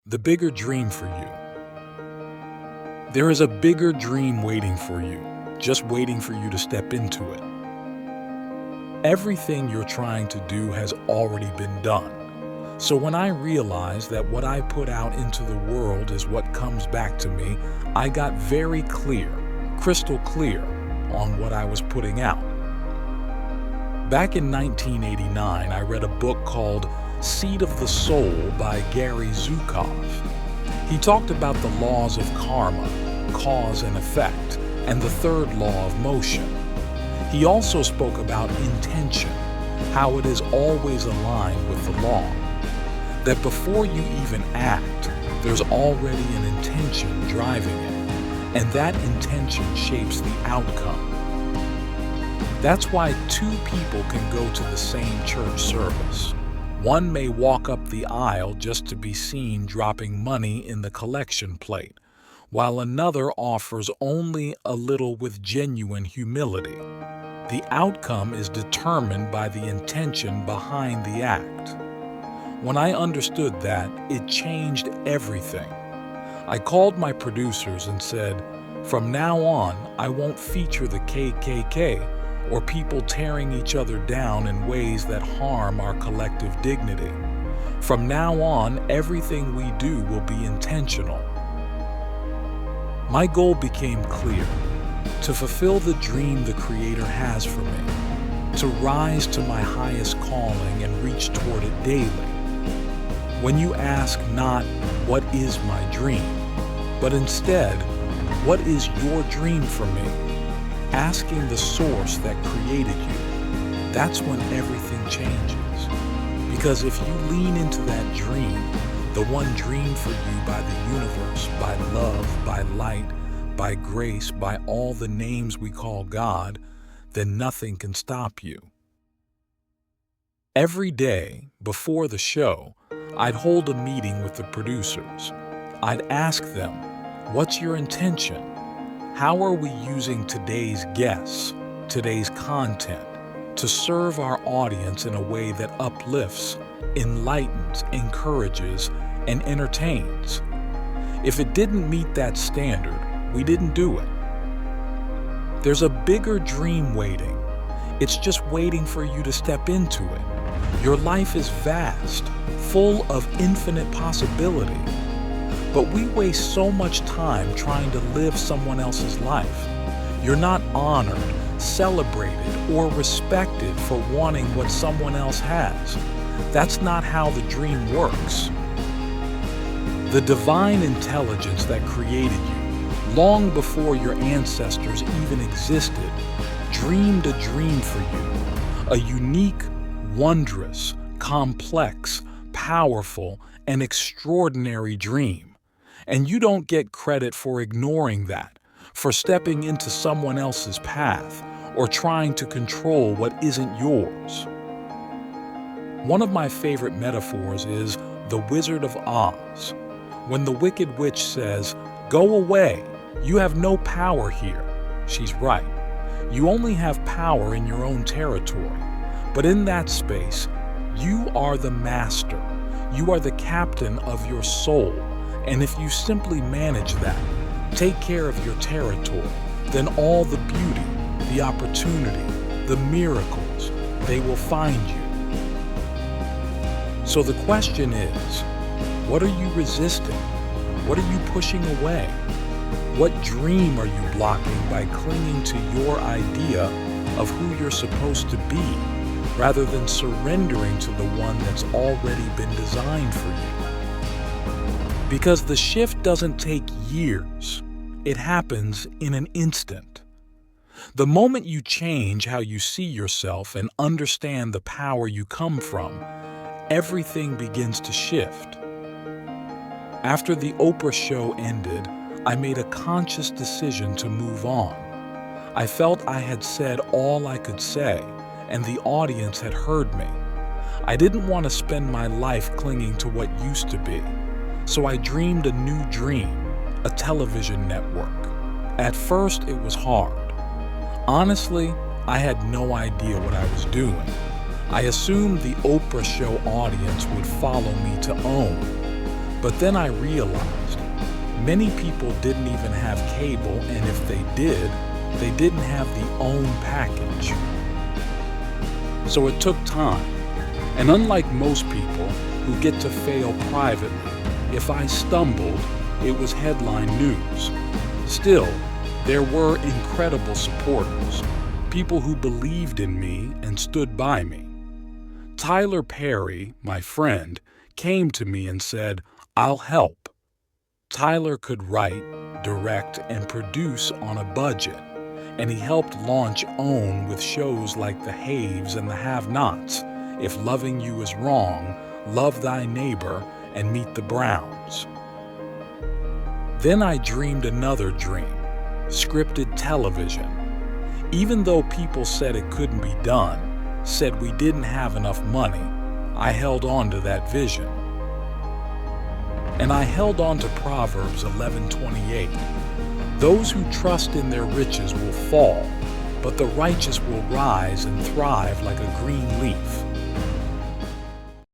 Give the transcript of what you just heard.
The bigger dream for you. There is a bigger dream waiting for you, just waiting for you to step into it. Everything you're trying to do has already been done. So when I realized that what I put out into the world is what comes back to me, I got very clear, crystal clear, on what I was putting out. Back in 1989, I read a book called Seed of the Soul by Gary Zukov. He talked about the laws of karma, cause and effect, and the third law of motion. He also spoke about intention, how it is always aligned with the law. That before you even act, there's already an intention driving it, and that intention shapes the outcome. That's why two people can go to the same church service. One may walk up the aisle just to be seen dropping money in the collection plate, while another offers only a little with genuine humility. The outcome is determined by the intention behind the act. When I understood that, it changed everything. I called my producers and said, from now on, I won't feature the KKK or people tearing each other down in ways that harm our collective dignity. From now on, everything we do will be intentional. My goal became clear: to fulfill the dream the Creator has for me, to rise to my highest calling and reach toward it daily. When you ask not, what is my dream, but instead, what is your dream for me? Asking the source that created you, that's when everything changes. Because if you lean into that dream, the one dreamed for you by the universe, by love, by light, by grace, by all the names we call God, then nothing can stop you. Every day, before the show, I'd hold a meeting with the producers. I'd ask them, what's your intention? How are we using today's guests, today's content, to serve our audience in a way that uplifts, enlightens, encourages, and entertains? If it didn't meet that standard, we didn't do it. There's a bigger dream waiting. It's just waiting for you to step into it. Your life is vast, full of infinite possibility. But we waste so much time trying to live someone else's life. You're not honored, celebrated, or respected for wanting what someone else has. That's not how the dream works. The divine intelligence that created you, long before your ancestors even existed, dreamed a dream for you. A unique, wondrous, complex, powerful, and extraordinary dream. And you don't get credit for ignoring that, for stepping into someone else's path, or trying to control what isn't yours. One of my favorite metaphors is the Wizard of Oz. When the Wicked Witch says, "Go away, you have no power here," she's right. You only have power in your own territory. But in that space, you are the master. You are the captain of your soul. And if you simply manage that, take care of your territory, then all the beauty, the opportunity, the miracles, they will find you. So the question is, what are you resisting? What are you pushing away? What dream are you blocking by clinging to your idea of who you're supposed to be, rather than surrendering to the one that's already been designed for you? Because the shift doesn't take years. It happens in an instant. The moment you change how you see yourself and understand the power you come from, everything begins to shift. After the Oprah show ended, I made a conscious decision to move on. I felt I had said all I could say, and the audience had heard me. I didn't want to spend my life clinging to what used to be. So I dreamed a new dream, a television network. At first, it was hard. Honestly, I had no idea what I was doing. I assumed the Oprah show audience would follow me to OWN. But then I realized many people didn't even have cable, and if they did, they didn't have the OWN package. So it took time, and unlike most people who get to fail privately, if I stumbled, it was headline news. Still, there were incredible supporters, people who believed in me and stood by me. Tyler Perry, my friend, came to me and said, "I'll help." Tyler could write, direct, and produce on a budget, and he helped launch OWN with shows like The Haves and The Have-Nots, If Loving You Is Wrong, Love Thy Neighbor, and Meet the Browns. Then I dreamed another dream, scripted television. Even though people said it couldn't be done, said we didn't have enough money, I held on to that vision. And I held on to Proverbs 11:28. Those who trust in their riches will fall, but the righteous will rise and thrive like a green leaf.